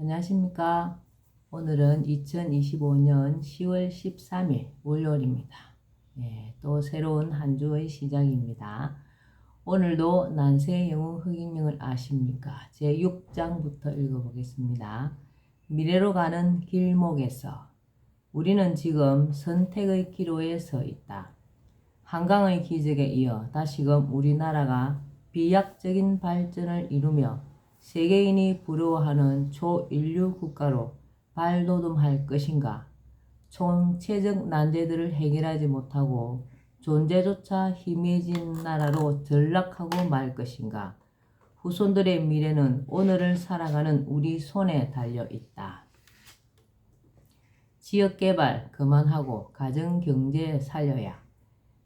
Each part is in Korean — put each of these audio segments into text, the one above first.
안녕하십니까. 오늘은 2025년 10월 13일 월요일입니다. 또 새로운 한 주의 시작입니다. 오늘도 난세의 영웅 흑인령을 아십니까? 제6장부터 읽어보겠습니다. 미래로 가는 길목에서 우리는 지금 선택의 기로에 서 있다. 한강의 기적에 이어 다시금 우리나라가 비약적인 발전을 이루며 세계인이 부러워하는 초인류 국가로 발돋움할 것인가? 총체적 난제들을 해결하지 못하고 존재조차 희미해진 나라로 전락하고 말 것인가? 후손들의 미래는 오늘을 살아가는 우리 손에 달려 있다. 지역개발 그만하고 가정경제 살려야.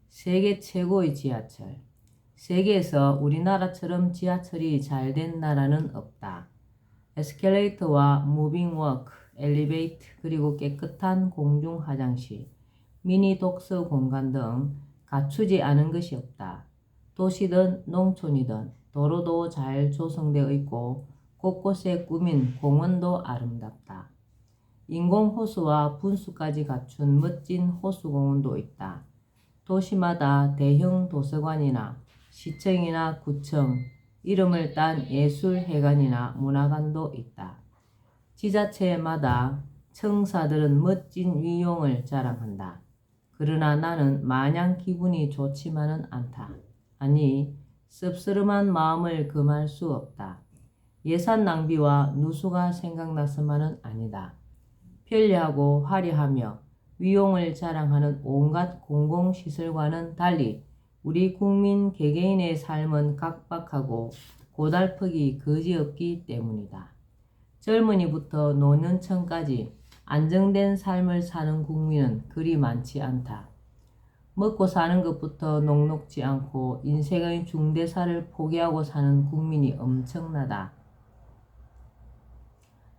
세계 최고의 지하철. 세계에서 우리나라처럼 지하철이 잘 된 나라는 없다. 에스컬레이터와 무빙워크, 엘리베이터, 그리고 깨끗한 공중 화장실, 미니 독서 공간 등 갖추지 않은 것이 없다. 도시든 농촌이든 도로도 잘 조성되어 있고 곳곳에 꾸민 공원도 아름답다. 인공호수와 분수까지 갖춘 멋진 호수공원도 있다. 도시마다 대형 도서관이나 시청이나 구청, 이름을 딴 예술회관이나 문화관도 있다. 지자체마다 청사들은 멋진 위용을 자랑한다. 그러나 나는 마냥 기분이 좋지만은 않다. 아니, 씁쓸한 마음을 금할 수 없다. 예산 낭비와 누수가 생각나서만은 아니다. 편리하고 화려하며 위용을 자랑하는 온갖 공공시설과는 달리 우리 국민 개개인의 삶은 각박하고 고달프기 그지없기 때문이다. 젊은이부터 노년층까지 안정된 삶을 사는 국민은 그리 많지 않다. 먹고 사는 것부터 녹록지 않고 인생의 중대사를 포기하고 사는 국민이 엄청나다.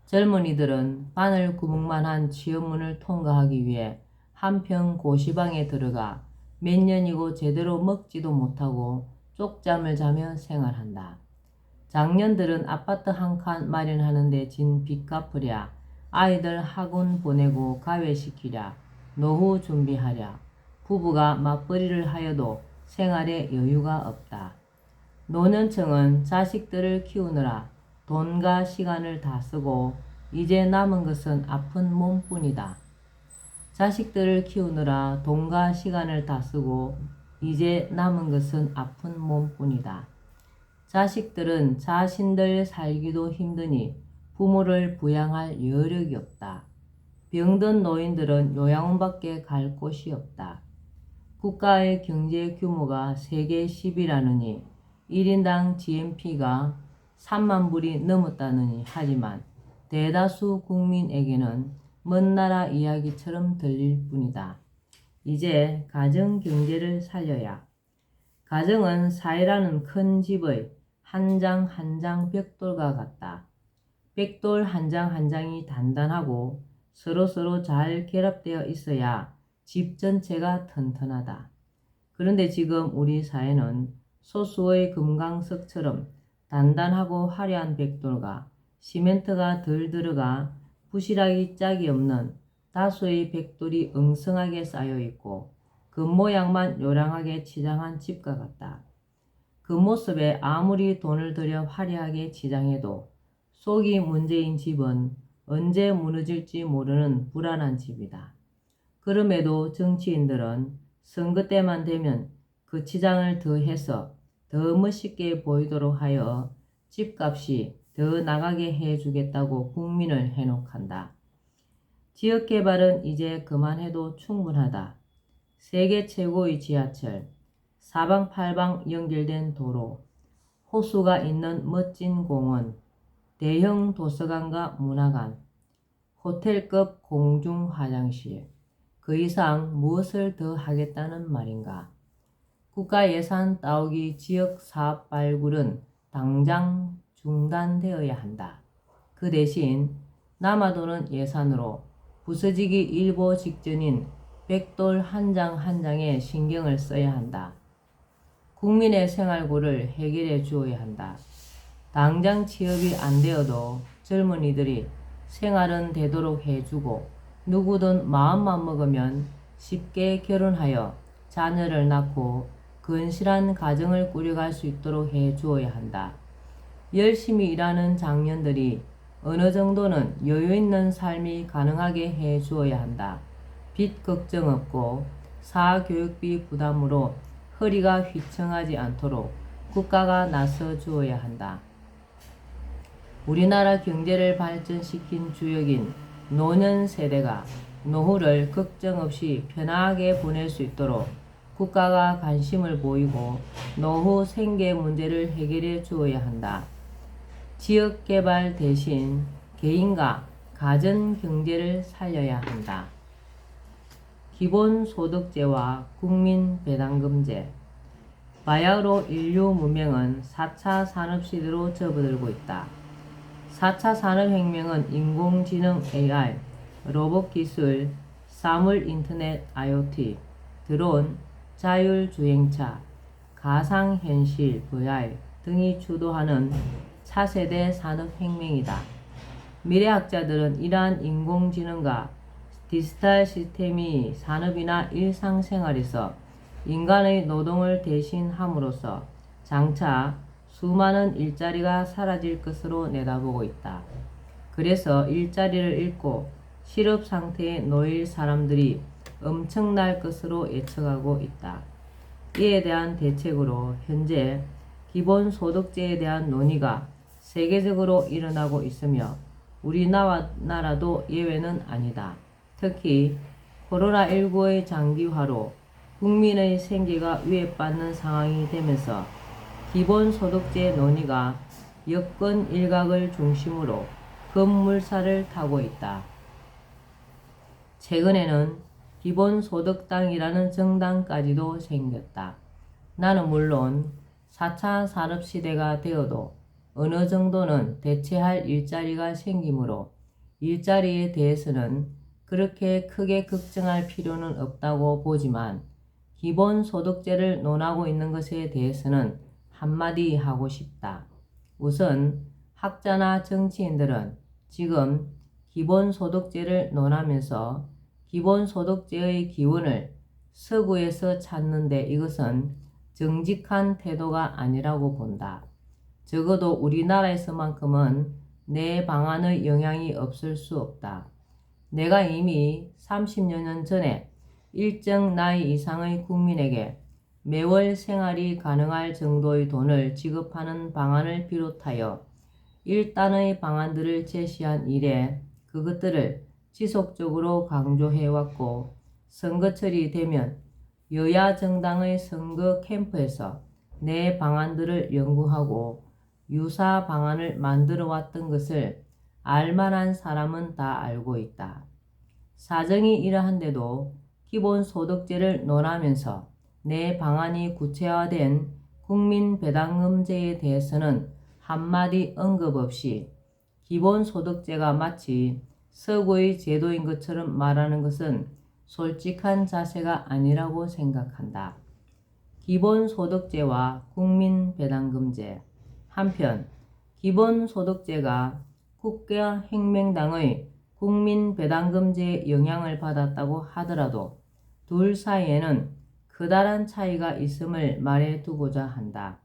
젊은이들은 바늘 구멍만한 취업문을 통과하기 위해 한평 고시방에 들어가 몇 년이고 제대로 먹지도 못하고 쪽잠을 자며 생활한다. 장년들은 아파트 한 칸 마련하는 데 진 빚 갚으랴, 아이들 학원 보내고 가외시키랴, 노후 준비하랴, 부부가 맞벌이를 하여도 생활에 여유가 없다. 노년층은 자식들을 키우느라 돈과 시간을 다 쓰고 이제 남은 것은 아픈 몸뿐이다. 자식들을 키우느라 돈과 시간을 다 쓰고 이제 남은 것은 아픈 몸뿐이다. 자식들은 자신들 살기도 힘드니 부모를 부양할 여력이 없다. 병든 노인들은 요양원밖에 갈 곳이 없다. 국가의 경제 규모가 세계 10위라느니 1인당 GNP가 3만 불이 넘었다느니 하지만 대다수 국민에게는 먼 나라 이야기처럼 들릴 뿐이다. 이제 가정 경제를 살려야. 가정은 사회라는 큰 집의 한 장 한 장 벽돌과 같다. 벽돌 한 장 한 장이 단단하고 서로 잘 결합되어 있어야 집 전체가 튼튼하다. 그런데 지금 우리 사회는 소수의 금강석처럼 단단하고 화려한 벽돌과 시멘트가 덜 들어가 부실하기 짝이 없는 다수의 벽돌이 엉성하게 쌓여 있고 겉모양만 요란하게 치장한 집과 같다. 그 모습에 아무리 돈을 들여 화려하게 치장해도 속이 문제인 집은 언제 무너질지 모르는 불안한 집이다. 그럼에도 정치인들은 선거 때만 되면 그 치장을 더해서 더 멋있게 보이도록 하여 집값이 더 나가게 해주겠다고 국민을 해놓간다. 지역개발은 이제 그만해도 충분하다. 세계 최고의 지하철, 사방팔방 연결된 도로, 호수가 있는 멋진 공원, 대형 도서관과 문화관, 호텔급 공중 화장실, 그 이상 무엇을 더 하겠다는 말인가? 국가 예산 따오기 지역 사업 발굴은 당장 중단되어야 한다. 그 대신 남아도는 예산으로 부서지기 일보 직전인 벽돌 한 장 한 장에 신경을 써야 한다. 국민의 생활고를 해결해 주어야 한다. 당장 취업이 안 되어도 젊은이들이 생활은 되도록 해주고 누구든 마음만 먹으면 쉽게 결혼하여 자녀를 낳고 건실한 가정을 꾸려갈 수 있도록 해주어야 한다. 열심히 일하는 장년들이 어느 정도는 여유 있는 삶이 가능하게 해주어야 한다. 빚 걱정 없고 사교육비 부담으로 허리가 휘청하지 않도록 국가가 나서 주어야 한다. 우리나라 경제를 발전시킨 주역인 노년 세대가 노후를 걱정 없이 편하게 보낼 수 있도록 국가가 관심을 보이고 노후 생계 문제를 해결해 주어야 한다. 지역개발 대신 개인과 가전 경제를 살려야 한다. 기본소득제와 국민배당금제. 바야흐로 인류 문명은 4차 산업시대로 접어들고 있다. 4차 산업혁명은 인공지능 AI, 로봇기술, 사물인터넷 IoT, 드론, 자율주행차, 가상현실 VR 등이 주도하는 차세대 산업혁명이다. 미래학자들은 이러한 인공지능과 디지털 시스템이 산업이나 일상생활에서 인간의 노동을 대신함으로써 장차 수많은 일자리가 사라질 것으로 내다보고 있다. 그래서 일자리를 잃고 실업 상태에 놓일 사람들이 엄청날 것으로 예측하고 있다. 이에 대한 대책으로 현재 기본소득제에 대한 논의가 세계적으로 일어나고 있으며 우리나라도 예외는 아니다. 특히 코로나19의 장기화로 국민의 생계가 위협받는 상황이 되면서 기본소득제 논의가 여권 일각을 중심으로 급물살을 타고 있다. 최근에는 기본소득당이라는 정당까지도 생겼다. 나는 물론 4차 산업시대가 되어도 어느 정도는 대체할 일자리가 생기므로 일자리에 대해서는 그렇게 크게 걱정할 필요는 없다고 보지만 기본소득제를 논하고 있는 것에 대해서는 한마디 하고 싶다. 우선 학자나 정치인들은 지금 기본소득제를 논하면서 기본소득제의 기원을 서구에서 찾는데 이것은 정직한 태도가 아니라고 본다. 적어도 우리나라에서만큼은 내 방안의 영향이 없을 수 없다. 내가 이미 30여 년 전에 일정 나이 이상의 국민에게 매월 생활이 가능할 정도의 돈을 지급하는 방안을 비롯하여 일단의 방안들을 제시한 이래 그것들을 지속적으로 강조해왔고 선거철이 되면 여야 정당의 선거 캠프에서 내 방안들을 연구하고 유사 방안을 만들어 왔던 것을 알만한 사람은 다 알고 있다. 사정이 이러한데도 기본소득제를 논하면서 내 방안이 구체화된 국민배당금제에 대해서는 한마디 언급 없이 기본소득제가 마치 서구의 제도인 것처럼 말하는 것은 솔직한 자세가 아니라고 생각한다. 기본소득제와 국민배당금제. 한편 기본소득제가 국가혁명당의 국민배당금제에 영향을 받았다고 하더라도 둘 사이에는 커다란 차이가 있음을 말해두고자 한다.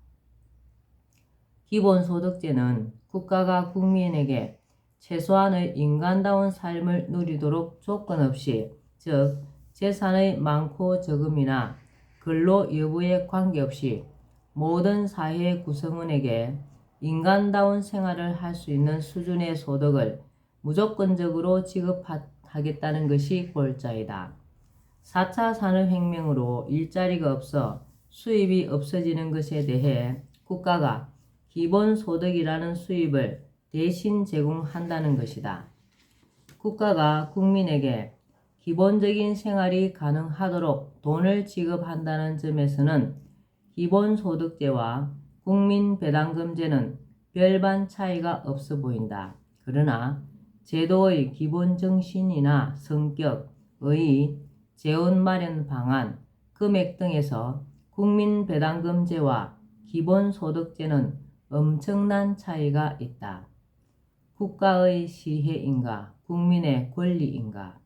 기본소득제는 국가가 국민에게 최소한의 인간다운 삶을 누리도록 조건 없이, 즉 재산의 많고 적음이나 근로 여부에 관계없이 모든 사회 구성원에게 인간다운 생활을 할 수 있는 수준의 소득을 무조건적으로 지급하겠다는 것이 골자이다. 4차 산업혁명으로 일자리가 없어 수입이 없어지는 것에 대해 국가가 기본소득이라는 수입을 대신 제공한다는 것이다. 국가가 국민에게 기본적인 생활이 가능하도록 돈을 지급한다는 점에서는 기본소득제와 국민배당금제는 별반 차이가 없어 보인다. 그러나 제도의 기본 정신이나 성격, 의, 재원 마련 방안, 금액 등에서 국민배당금제와 기본소득제는 엄청난 차이가 있다. 국가의 시혜인가 국민의 권리인가?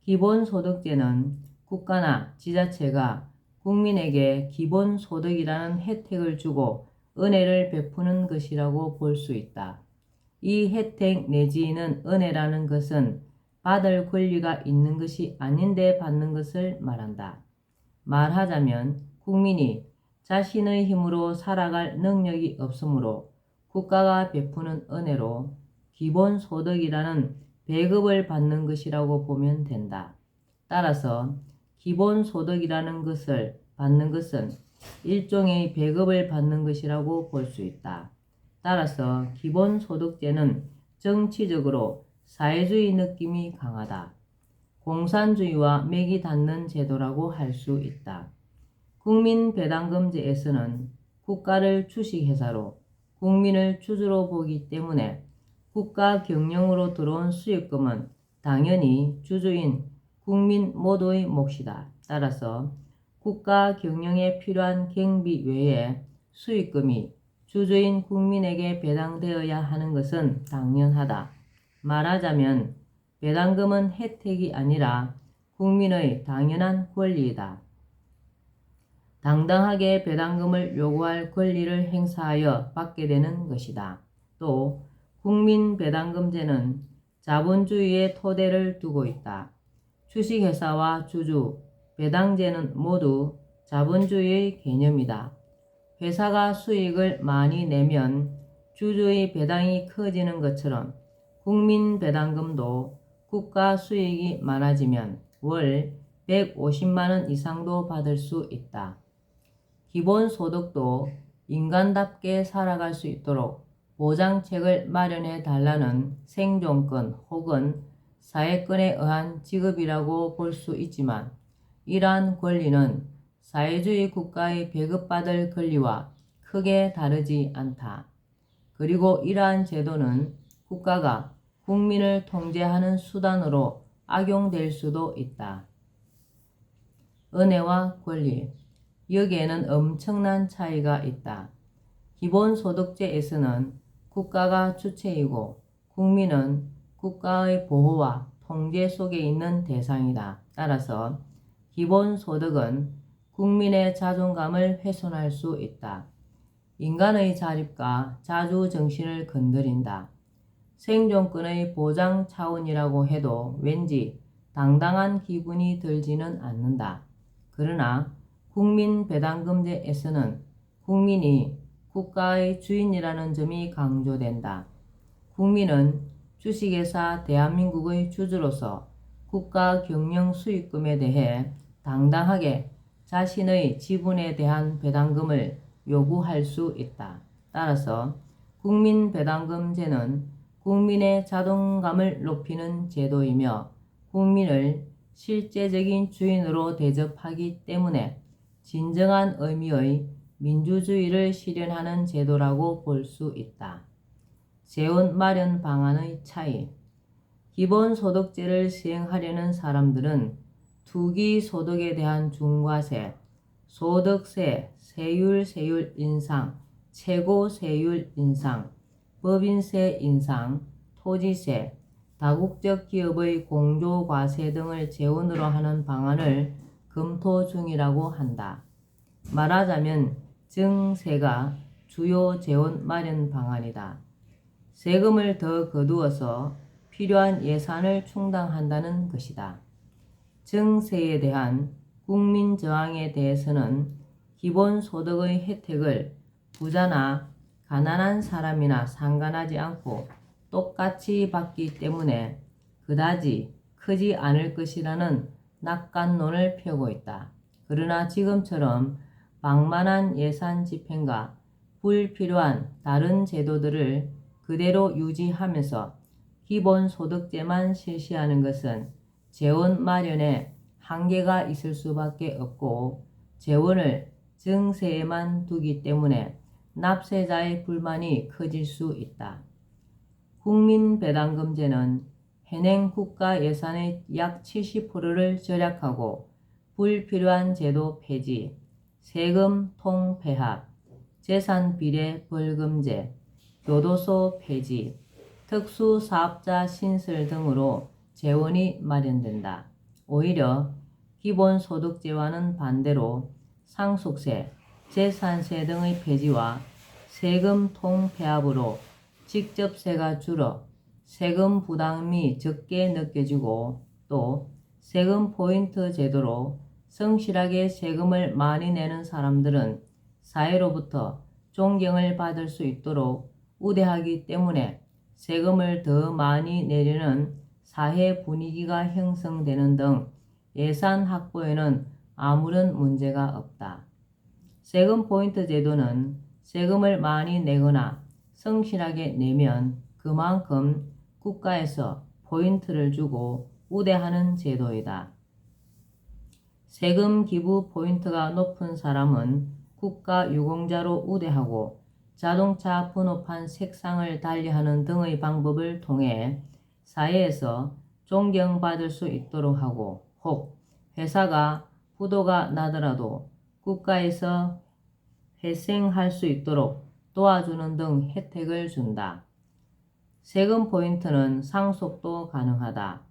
기본소득제는 국가나 지자체가 국민에게 기본소득이라는 혜택을 주고 은혜를 베푸는 것이라고 볼 수 있다. 이 혜택 내지는 은혜라는 것은 받을 권리가 있는 것이 아닌데 받는 것을 말한다. 말하자면 국민이 자신의 힘으로 살아갈 능력이 없으므로 국가가 베푸는 은혜로 기본소득이라는 배급을 받는 것이라고 보면 된다. 따라서 기본소득이라는 것을 받는 것은 일종의 배급을 받는 것이라고 볼 수 있다. 따라서 기본소득제는 정치적으로 사회주의 느낌이 강하다. 공산주의와 맥이 닿는 제도라고 할 수 있다. 국민배당금제에서는 국가를 주식회사로 국민을 주주로 보기 때문에 국가 경영으로 들어온 수익금은 당연히 주주인 국민 모두의 몫이다. 따라서 국가 경영에 필요한 경비 외에 수익금이 주주인 국민에게 배당되어야 하는 것은 당연하다. 말하자면 배당금은 혜택이 아니라 국민의 당연한 권리이다. 당당하게 배당금을 요구할 권리를 행사하여 받게 되는 것이다. 또 국민배당금제는 자본주의의 토대를 두고 있다. 주식회사와 주주, 배당제는 모두 자본주의의 개념이다. 회사가 수익을 많이 내면 주주의 배당이 커지는 것처럼 국민배당금도 국가 수익이 많아지면 월 150만원 이상도 받을 수 있다. 기본소득도 인간답게 살아갈 수 있도록 보장책을 마련해 달라는 생존권 혹은 사회권에 의한 지급이라고 볼 수 있지만 이러한 권리는 사회주의 국가의 배급받을 권리와 크게 다르지 않다. 그리고 이러한 제도는 국가가 국민을 통제하는 수단으로 악용될 수도 있다. 은혜와 권리, 여기에는 엄청난 차이가 있다. 기본소득제에서는 국가가 주체이고 국민은 국가의 보호와 통제 속에 있는 대상이다. 따라서 기본소득은 국민의 자존감을 훼손할 수 있다. 인간의 자립과 자주정신을 건드린다. 생존권의 보장 차원이라고 해도 왠지 당당한 기분이 들지는 않는다. 그러나 국민배당금제에서는 국민이 국가의 주인이라는 점이 강조된다. 국민은 주식회사 대한민국의 주주로서 국가 경영 수익금에 대해 당당하게 자신의 지분에 대한 배당금을 요구할 수 있다. 따라서 국민배당금제는 국민의 자존감을 높이는 제도이며 국민을 실제적인 주인으로 대접하기 때문에 진정한 의미의 민주주의를 실현하는 제도라고 볼 수 있다. 재원 마련 방안의 차이. 기본소득제를 시행하려는 사람들은 투기소득에 대한 중과세, 소득세, 세율 인상, 최고세율 인상, 법인세 인상, 토지세, 다국적 기업의 공조과세 등을 재원으로 하는 방안을 검토 중이라고 한다. 말하자면 증세가 주요 재원 마련 방안이다. 세금을 더 거두어서 필요한 예산을 충당한다는 것이다. 증세에 대한 국민 저항에 대해서는 기본소득의 혜택을 부자나 가난한 사람이나 상관하지 않고 똑같이 받기 때문에 그다지 크지 않을 것이라는 낙관론을 펴고 있다. 그러나 지금처럼 방만한 예산 집행과 불필요한 다른 제도들을 그대로 유지하면서 기본소득제만 실시하는 것은 재원 마련에 한계가 있을 수밖에 없고 재원을 증세에만 두기 때문에 납세자의 불만이 커질 수 있다. 국민배당금제는 현행 국가 예산의 약 70%를 절약하고 불필요한 제도 폐지, 세금 통폐합, 재산비례 벌금제, 교도소 폐지, 특수사업자 신설 등으로 재원이 마련된다. 오히려 기본소득제와는 반대로 상속세, 재산세 등의 폐지와 세금 통폐합으로 직접세가 줄어 세금 부담이 적게 느껴지고 또 세금 포인트 제도로 성실하게 세금을 많이 내는 사람들은 사회로부터 존경을 받을 수 있도록 우대하기 때문에 세금을 더 많이 내려는 사회 분위기가 형성되는 등 예산 확보에는 아무런 문제가 없다. 세금 포인트 제도는 세금을 많이 내거나 성실하게 내면 그만큼 국가에서 포인트를 주고 우대하는 제도이다. 세금 기부 포인트가 높은 사람은 국가 유공자로 우대하고 자동차 번호판 색상을 달리하는 등의 방법을 통해 사회에서 존경받을 수 있도록 하고 혹 회사가 부도가 나더라도 국가에서 회생할 수 있도록 도와주는 등 혜택을 준다. 세금 포인트는 상속도 가능하다.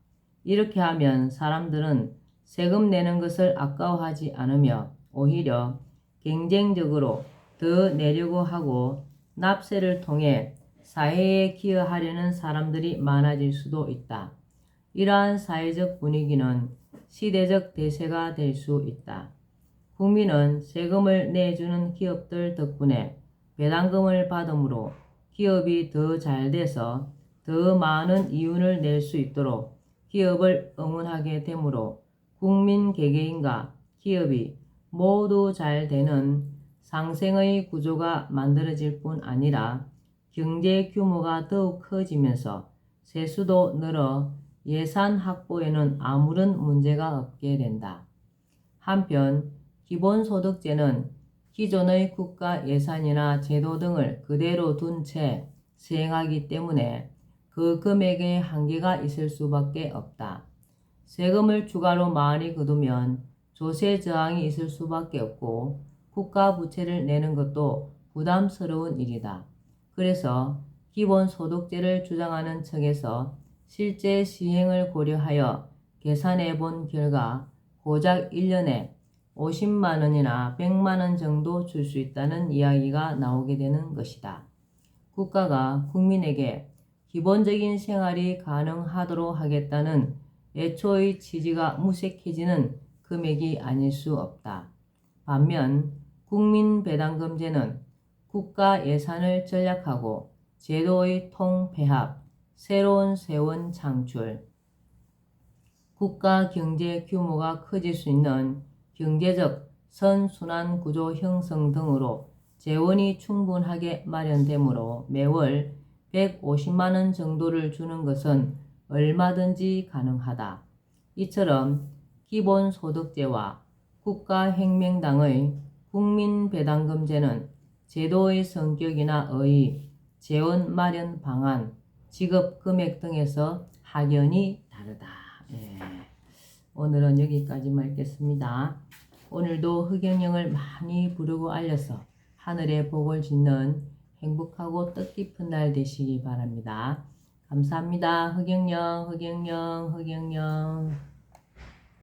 이렇게 하면 사람들은 세금 내는 것을 아까워하지 않으며 오히려 경쟁적으로 더 내려고 하고 납세를 통해 사회에 기여하려는 사람들이 많아질 수도 있다. 이러한 사회적 분위기는 시대적 대세가 될 수 있다. 국민은 세금을 내주는 기업들 덕분에 배당금을 받으므로 기업이 더 잘 돼서 더 많은 이윤을 낼 수 있도록 기업을 응원하게 되므로 국민 개개인과 기업이 모두 잘 되는 상생의 구조가 만들어질 뿐 아니라 경제 규모가 더욱 커지면서 세수도 늘어 예산 확보에는 아무런 문제가 없게 된다. 한편 기본소득제는 기존의 국가 예산이나 제도 등을 그대로 둔 채 시행하기 때문에 그 금액에 한계가 있을 수밖에 없다. 세금을 추가로 많이 거두면 조세 저항이 있을 수밖에 없고 국가 부채를 내는 것도 부담스러운 일이다. 그래서 기본소득제를 주장하는 측에서 실제 시행을 고려하여 계산해 본 결과 고작 1년에 50만 원이나 100만 원 정도 줄 수 있다는 이야기가 나오게 되는 것이다. 국가가 국민에게 기본적인 생활이 가능하도록 하겠다는 애초의 취지가 무색해지는 금액이 아닐 수 없다. 반면 국민배당금제는 국가 예산을 절약하고 제도의 통폐합, 새로운 세원 창출, 국가 경제 규모가 커질 수 있는 경제적 선순환 구조 형성 등으로 재원이 충분하게 마련되므로 매월 150만 원 정도를 주는 것은 얼마든지 가능하다. 이처럼 기본소득제와 국가혁명당의 국민배당금제는 제도의 성격이나 의, 재원 마련 방안, 지급 금액 등에서 확연히 다르다. 오늘은 여기까지만 읽겠습니다. 오늘도 흑영령을 많이 부르고 알려서 하늘의 복을 짓는 행복하고 뜻깊은 날 되시기 바랍니다. 감사합니다. 흑영령, 흑영령, 흑영령.